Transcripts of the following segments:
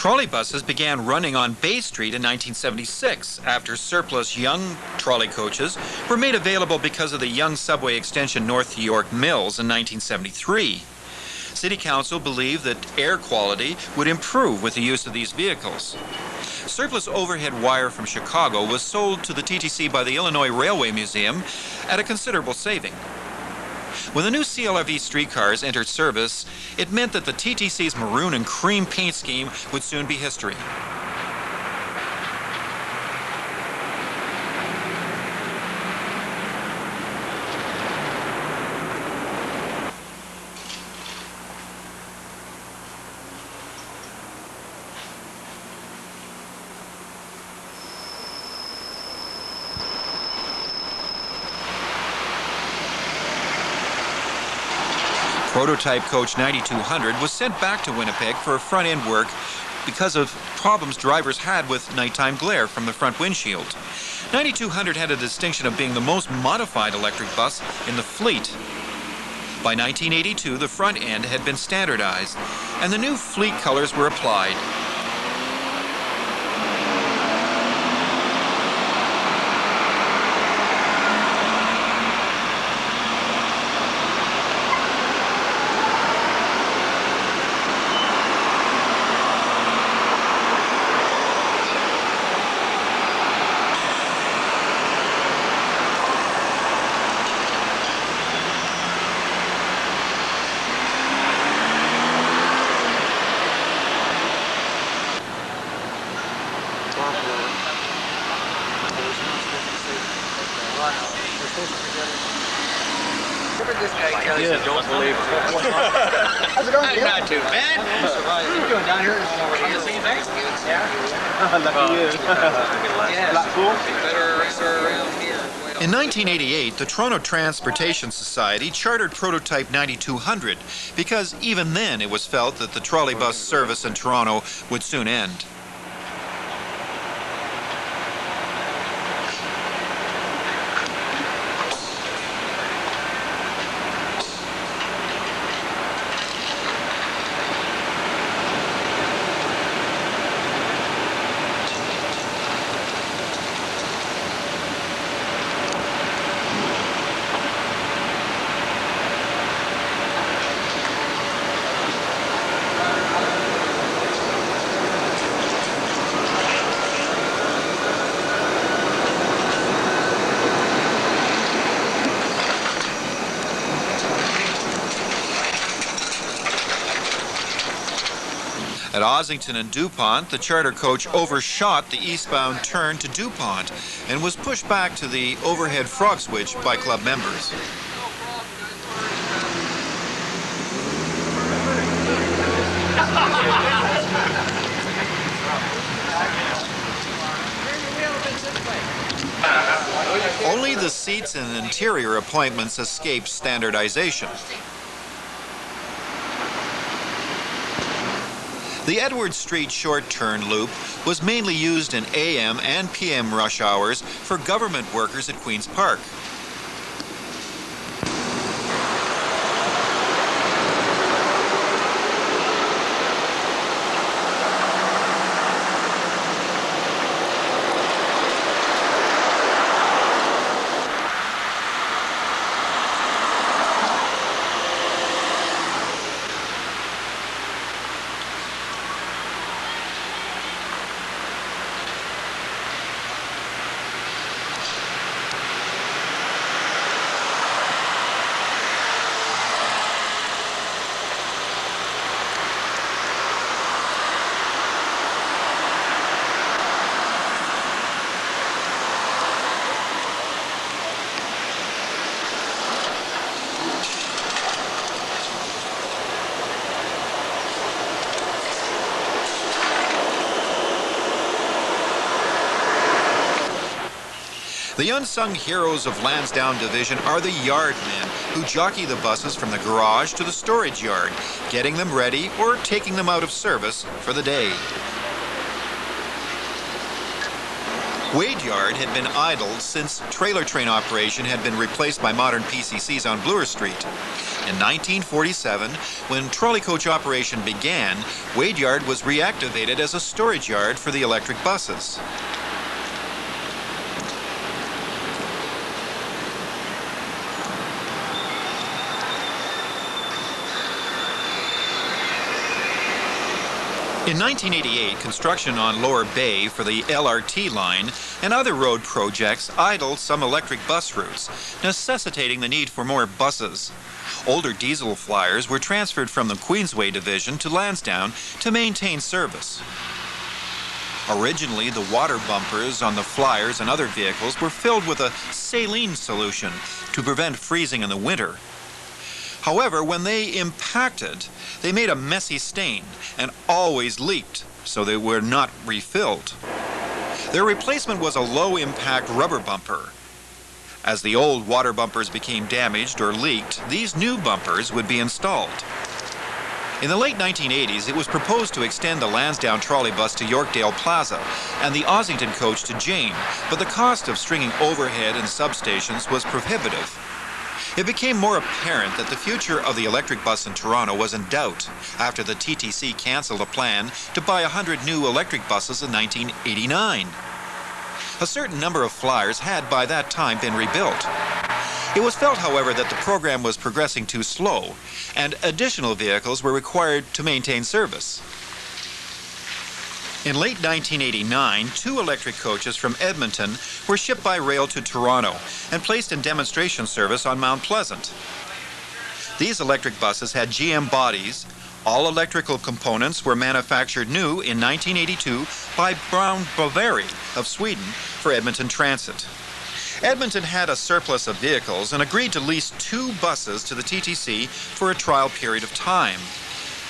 Trolleybuses began running on Bay Street in 1976 after surplus young trolley coaches were made available because of the Young Subway extension north to York Mills in 1973. City Council believed that air quality would improve with the use of these vehicles. Surplus overhead wire from Chicago was sold to the TTC by the Illinois Railway Museum at a considerable saving. When the new CLRV streetcars entered service, it meant that the TTC's maroon and cream paint scheme would soon be history. Prototype coach 9200 was sent back to Winnipeg for front-end work because of problems drivers had with nighttime glare from the front windshield. 9200 had a distinction of being the most modified electric bus in the fleet. By 1982, the front end had been standardized, and the new fleet colors were applied. This guy tells you don't believe it. How's it going? Not too bad. What are you doing down here? Lucky you. In 1988, the Toronto Transportation Society chartered Prototype 9200 because even then it was felt that the trolleybus service in Toronto would soon end. At Ossington and DuPont, the charter coach overshot the eastbound turn to DuPont and was pushed back to the overhead frog switch by club members. Only the seats and interior appointments escaped standardization. The Edward Street short turn loop was mainly used in AM and PM rush hours for government workers at Queen's Park. The unsung heroes of Lansdowne Division are the yard men who jockey the buses from the garage to the storage yard, getting them ready or taking them out of service for the day. Wade Yard had been idled since trailer train operation had been replaced by modern PCCs on Bloor Street. In 1947, when trolley coach operation began, Wade Yard was reactivated as a storage yard for the electric buses. In 1988, construction on Lower Bay for the LRT line and other road projects idled some electric bus routes, necessitating the need for more buses. Older diesel flyers were transferred from the Queensway division to Lansdowne to maintain service. Originally, the water bumpers on the flyers and other vehicles were filled with a saline solution to prevent freezing in the winter. However, when they impacted, they made a messy stain and always leaked, so they were not refilled. Their replacement was a low-impact rubber bumper. As the old water bumpers became damaged or leaked, these new bumpers would be installed. In the late 1980s, it was proposed to extend the Lansdowne trolleybus to Yorkdale Plaza and the Ossington coach to Jane, but the cost of stringing overhead and substations was prohibitive. It became more apparent that the future of the electric bus in Toronto was in doubt after the TTC canceled a plan to buy 100 new electric buses in 1989. A certain number of flyers had by that time been rebuilt. It was felt, however, that the program was progressing too slow and additional vehicles were required to maintain service. In late 1989, 2 electric coaches from Edmonton were shipped by rail to Toronto and placed in demonstration service on Mount Pleasant. These electric buses had GM bodies. All electrical components were manufactured new in 1982 by Brown Boveri of Sweden for Edmonton Transit. Edmonton had a surplus of vehicles and agreed to lease 2 buses to the TTC for a trial period of time.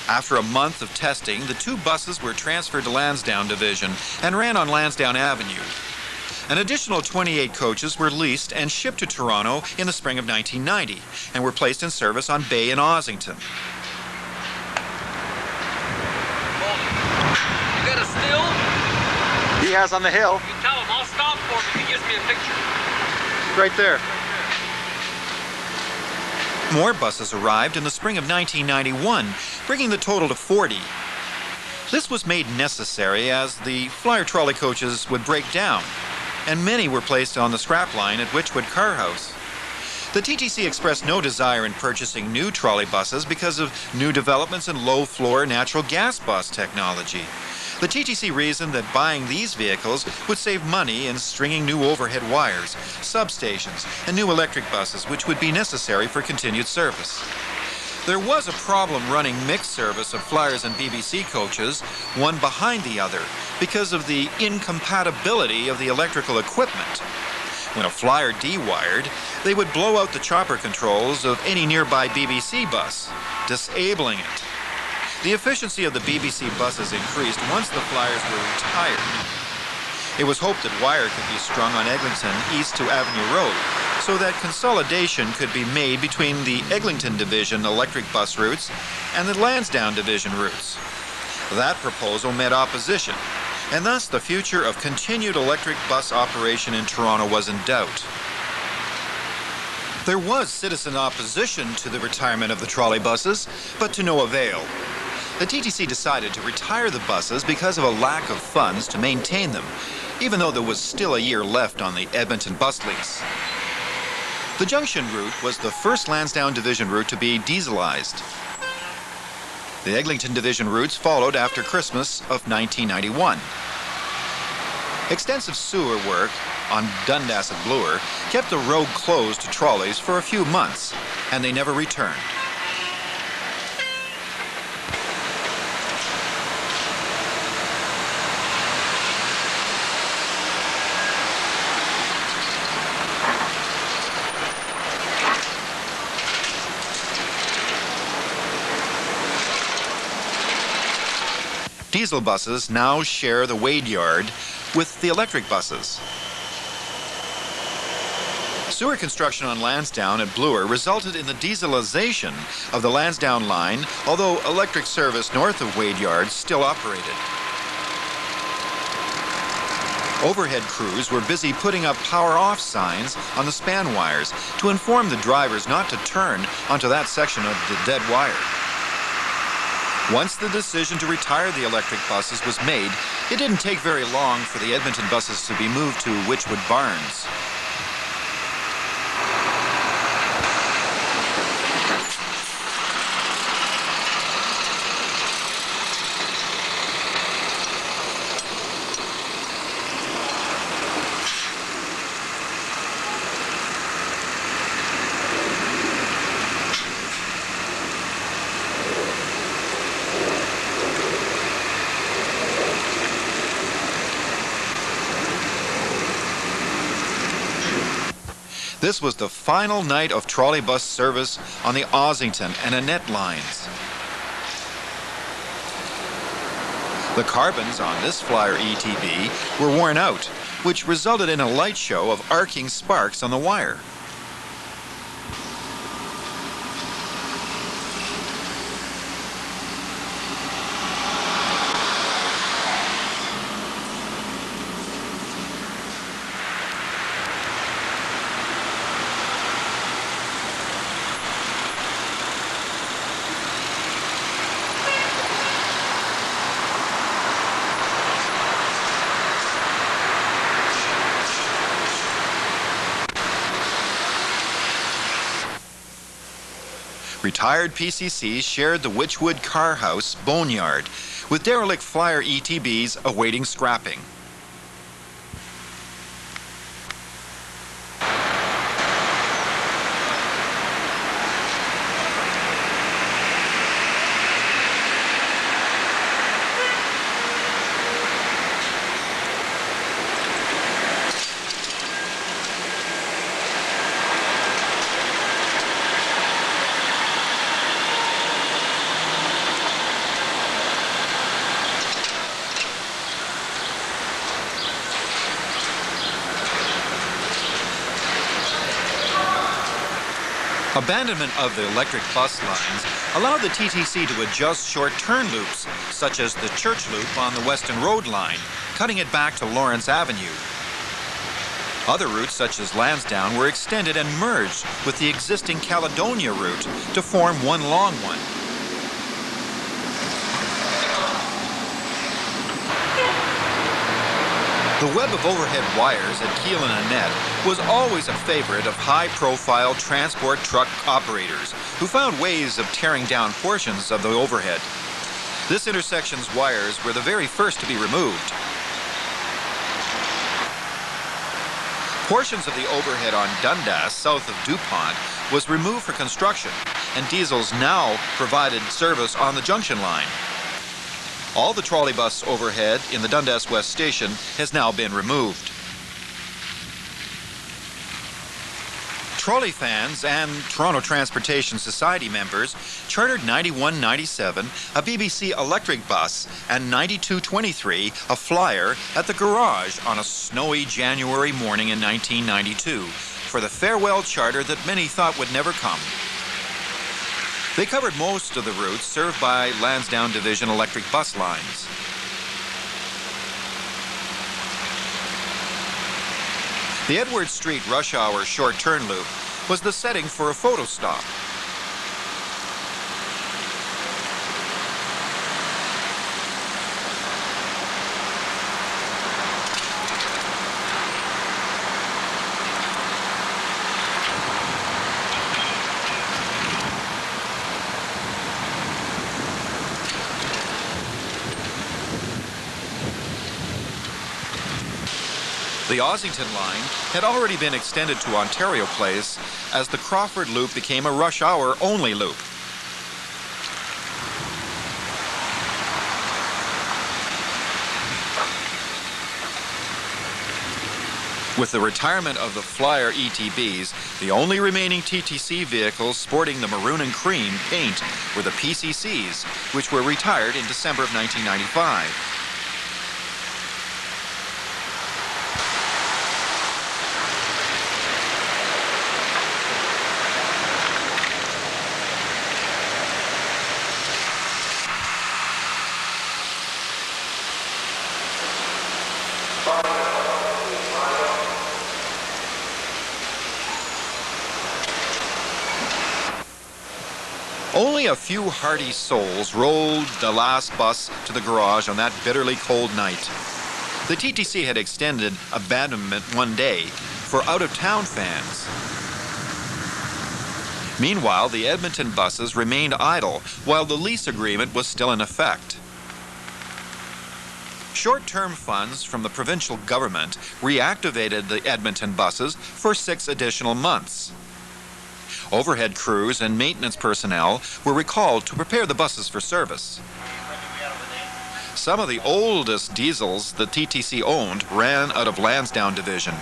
After a month of testing, the 2 buses were transferred to Lansdowne Division and ran on Lansdowne Avenue. An additional 28 coaches were leased and shipped to Toronto in the spring of 1990 and were placed in service on Bay and Ossington. You got a still? He has on the hill. You tell him I'll stop for him if he gives me a picture. Right there. More buses arrived in the spring of 1991, bringing the total to 40. This was made necessary as the flyer trolley coaches would break down, and many were placed on the scrap line at Wychwood Carhouse. The TTC expressed no desire in purchasing new trolley buses because of new developments in low-floor natural gas bus technology. The TTC reasoned that buying these vehicles would save money in stringing new overhead wires, substations, and new electric buses, which would be necessary for continued service. There was a problem running mixed service of flyers and BBC coaches, one behind the other, because of the incompatibility of the electrical equipment. When a flyer dewired, they would blow out the chopper controls of any nearby BBC bus, disabling it. The efficiency of the BBC buses increased once the flyers were retired. It was hoped that wire could be strung on Eglinton east to Avenue Road so that consolidation could be made between the Eglinton Division electric bus routes and the Lansdowne Division routes. That proposal met opposition, and thus the future of continued electric bus operation in Toronto was in doubt. There was citizen opposition to the retirement of the trolley buses, but to no avail. The TTC decided to retire the buses because of a lack of funds to maintain them, even though there was still a year left on the Edmonton bus lease. The Junction route was the first Lansdowne Division route to be dieselized. The Eglinton Division routes followed after Christmas of 1991. Extensive sewer work on Dundas and Bloor kept the road closed to trolleys for a few months, and they never returned. Diesel buses now share the Wade Yard with the electric buses. Sewer construction on Lansdowne and Bloor resulted in the dieselization of the Lansdowne line, although electric service north of Wade Yard still operated. Overhead crews were busy putting up power-off signs on the span wires to inform the drivers not to turn onto that section of the dead wire. Once the decision to retire the electric buses was made, it didn't take very long for the Edmonton buses to be moved to Witchwood Barns. This was the final night of trolleybus service on the Ossington and Annette lines. The carbons on this Flyer ETB were worn out, which resulted in a light show of arcing sparks on the wire. Retired PCCs shared the Witchwood Carhouse boneyard with derelict Flyer ETBs awaiting scrapping. Abandonment of the electric bus lines allowed the TTC to adjust short turn loops, such as the Church Loop on the Weston Road line, cutting it back to Lawrence Avenue. Other routes, such as Lansdowne, were extended and merged with the existing Caledonia route to form one long one. The web of overhead wires at Keele and Annette was always a favorite of high-profile transport truck operators who found ways of tearing down portions of the overhead. This intersection's wires were the very first to be removed. Portions of the overhead on Dundas, south of DuPont, was removed for construction, and diesels now provided service on the junction line. All the trolleybus overhead in the Dundas West Station has now been removed. Trolley fans and Toronto Transportation Society members chartered 9197, a BBC electric bus, and 9223, a Flyer, at the garage on a snowy January morning in 1992 for the farewell charter that many thought would never come. They covered most of the routes served by Lansdowne Division electric bus lines. The Edward Street rush hour short turn loop was the setting for a photo stop. The Ossington line had already been extended to Ontario Place as the Crawford Loop became a rush hour only loop. With the retirement of the Flyer ETBs, the only remaining TTC vehicles sporting the maroon and cream paint were the PCCs, which were retired in December of 1995. Only a few hardy souls rolled the last bus to the garage on that bitterly cold night. The TTC had extended abandonment one day for out-of-town fans. Meanwhile, the Edmonton buses remained idle while the lease agreement was still in effect. Short-term funds from the provincial government reactivated the Edmonton buses for 6 additional months. Overhead crews and maintenance personnel were recalled to prepare the buses for service. Some of the oldest diesels the TTC owned ran out of Lansdowne division.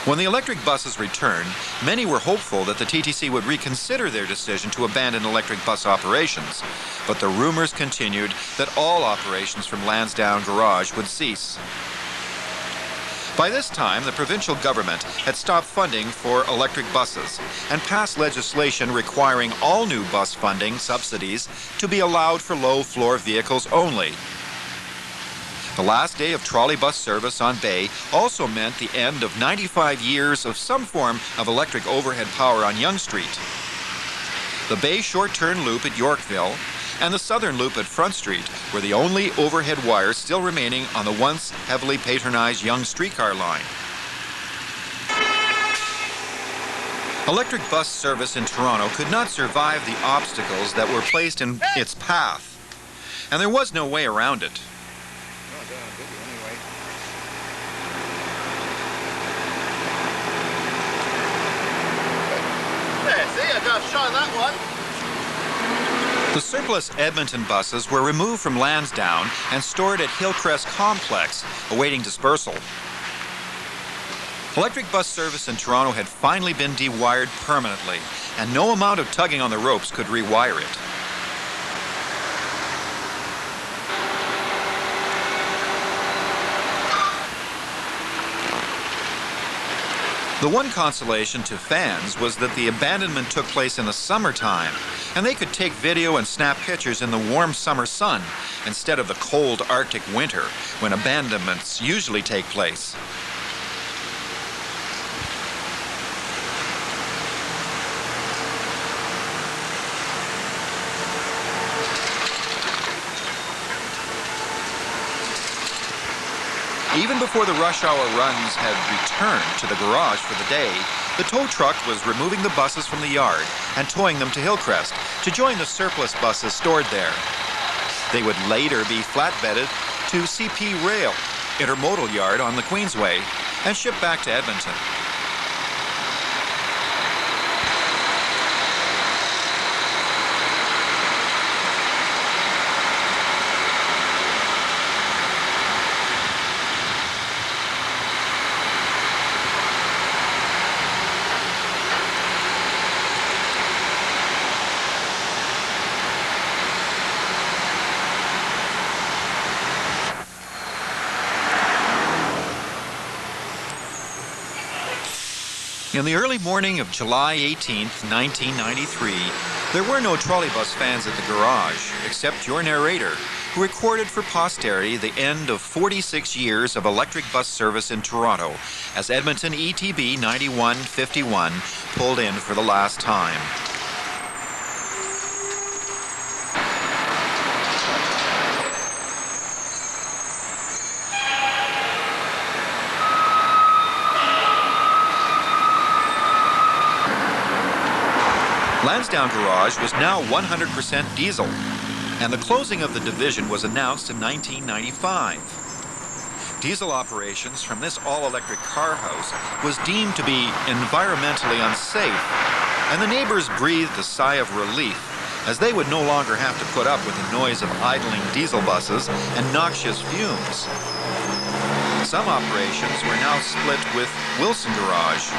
When the electric buses returned, many were hopeful that the TTC would reconsider their decision to abandon electric bus operations, but the rumors continued that all operations from Lansdowne Garage would cease. By this time, the provincial government had stopped funding for electric buses and passed legislation requiring all new bus funding subsidies to be allowed for low-floor vehicles only. The last day of trolleybus service on Bay also meant the end of 95 years of some form of electric overhead power on Yonge Street. The Bay short-turn loop at Yorkville and the southern loop at Front Street were the only overhead wires still remaining on the once heavily patronized Yonge streetcar line. Electric bus service in Toronto could not survive the obstacles that were placed in its path, and there was no way around it. The surplus Edmonton buses were removed from Lansdowne and stored at Hillcrest Complex, awaiting dispersal. Electric bus service in Toronto had finally been dewired permanently, and no amount of tugging on the ropes could rewire it. The one consolation to fans was that the abandonment took place in the summertime, and they could take video and snap pictures in the warm summer sun instead of the cold Arctic winter when abandonments usually take place. Even before the rush hour runs had returned to the garage for the day, the tow truck was removing the buses from the yard and towing them to Hillcrest to join the surplus buses stored there. They would later be flatbedded to CP Rail Intermodal Yard on the Queensway and shipped back to Edmonton. In the early morning of July 18, 1993, there were no trolleybus fans at the garage, except your narrator, who recorded for posterity the end of 46 years of electric bus service in Toronto as Edmonton ETB 9151 pulled in for the last time. Lansdowne Garage was now 100% diesel, and the closing of the division was announced in 1995. Diesel operations from this all-electric Carhouse was deemed to be environmentally unsafe, and the neighbors breathed a sigh of relief as they would no longer have to put up with the noise of idling diesel buses and noxious fumes. Some operations were now split with Wilson Garage.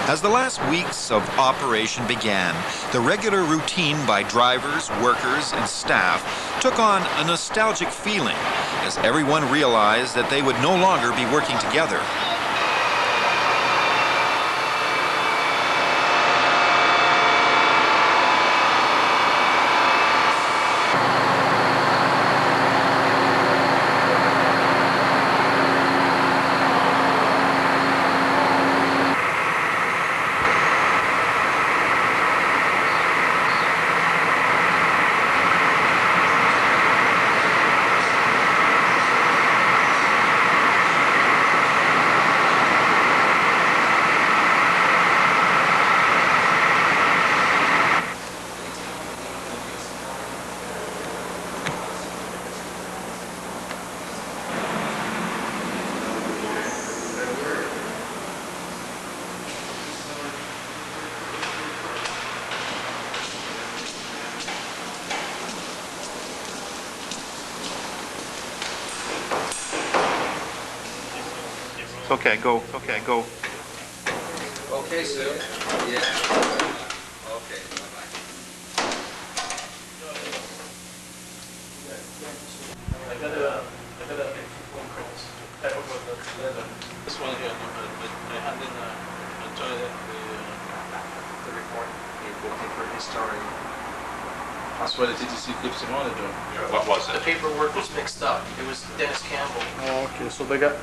As the last weeks of operation began, the regular routine by drivers, workers, and staff took on a nostalgic feeling as everyone realized that they would no longer be working together. It's okay, go. It's okay, go. Okay, Sue. Yeah. Okay, bye-bye. I gotta make phone calls. I forgot that letter. This one here, I had in a toilet the report. You're looking for history. That's why the TTC keeps him on the job. What was The it? paperwork was mixed up. It was Dennis Campbell. Oh, okay, so they got...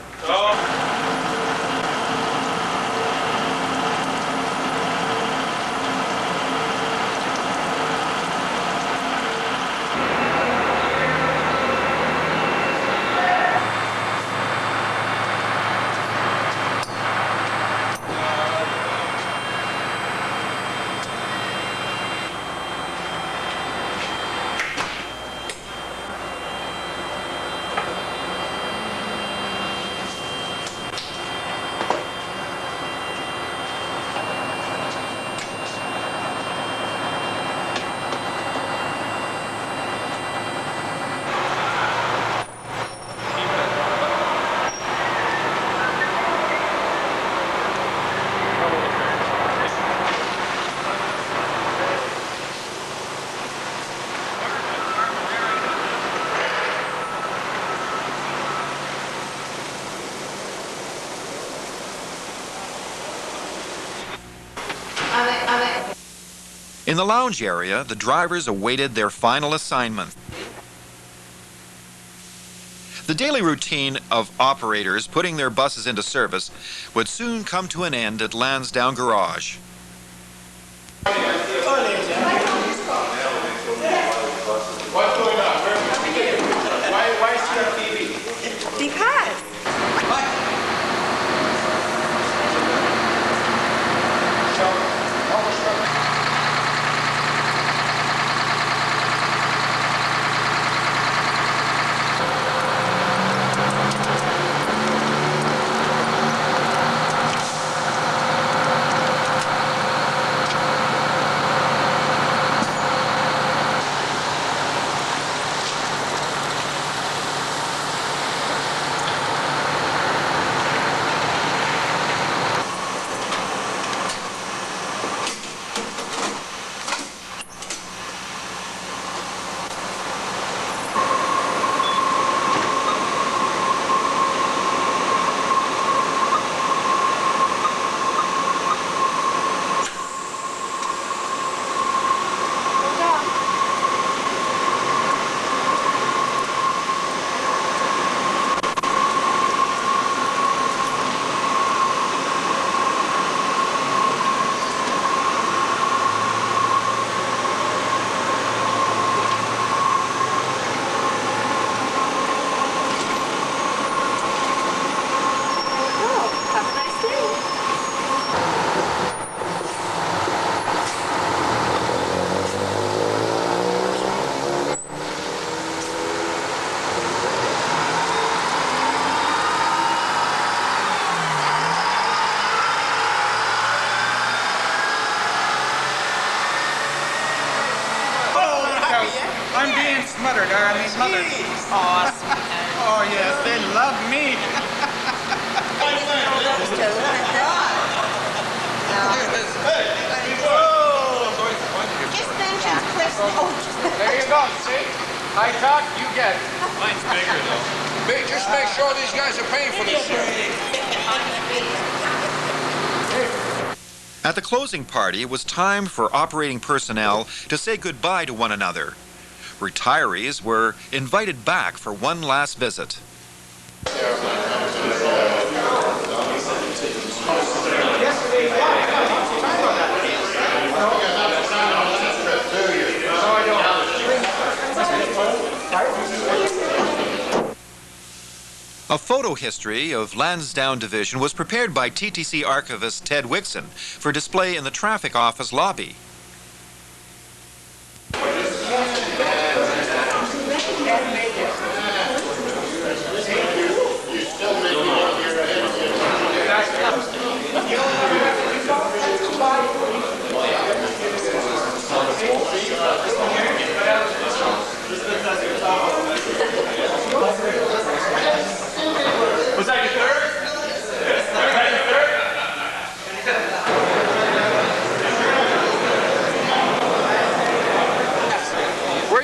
In the lounge area, the drivers awaited their final assignment. The daily routine of operators putting their buses into service would soon come to an end at Lansdowne Garage. What's going on? Why is he on TV? Because. I'm being smothered, I mean smothered. Awesome. Oh yes, they love me. There you go, see? I talk, you get it. Mine's bigger though. Just make sure these guys are paying for this shit. At the closing party, it was time for operating personnel to say goodbye to one another. Retirees were invited back for one last visit. A photo history of Lansdowne Division was prepared by TTC archivist Ted Wixon for display in the traffic office lobby. Was that your third?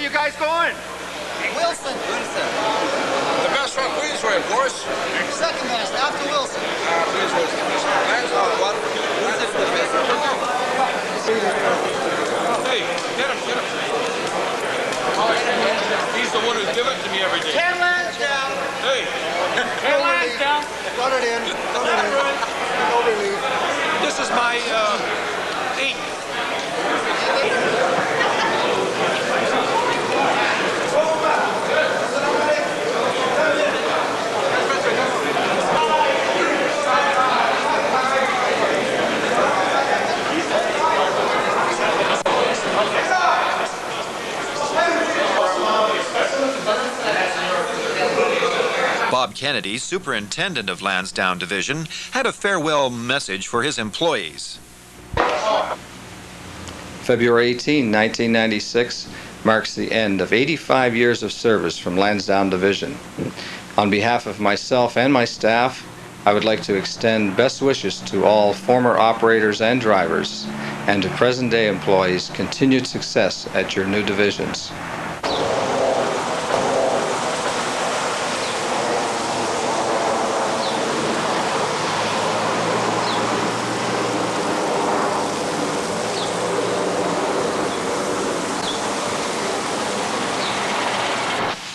you guys going? Wilson. The best from Queensway, of course. Second best after Wilson. Hey, get him. He's the one who gives it to me every day. 10 Lansdowne. Hey, 10 Lansdowne. Got it in. No relief. this is my 8th. Bob Kennedy, superintendent of Lansdowne Division, had a farewell message for his employees. February 18, 1996 marks the end of 85 years of service from Lansdowne Division. On behalf of myself and my staff, I would like to extend best wishes to all former operators and drivers, and to present-day employees continued success at your new divisions.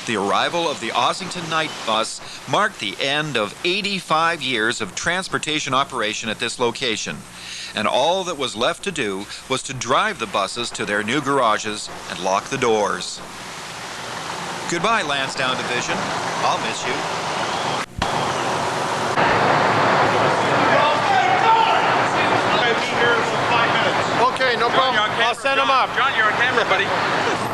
The arrival of the Ossington Night Bus marked the end of 85 years of transportation operation at this location, and all that was left to do was to drive the buses to their new garages and lock the doors. Goodbye, Lansdowne Division. I'll miss you. Okay, no problem. I'll send them up. John, you're on camera, buddy.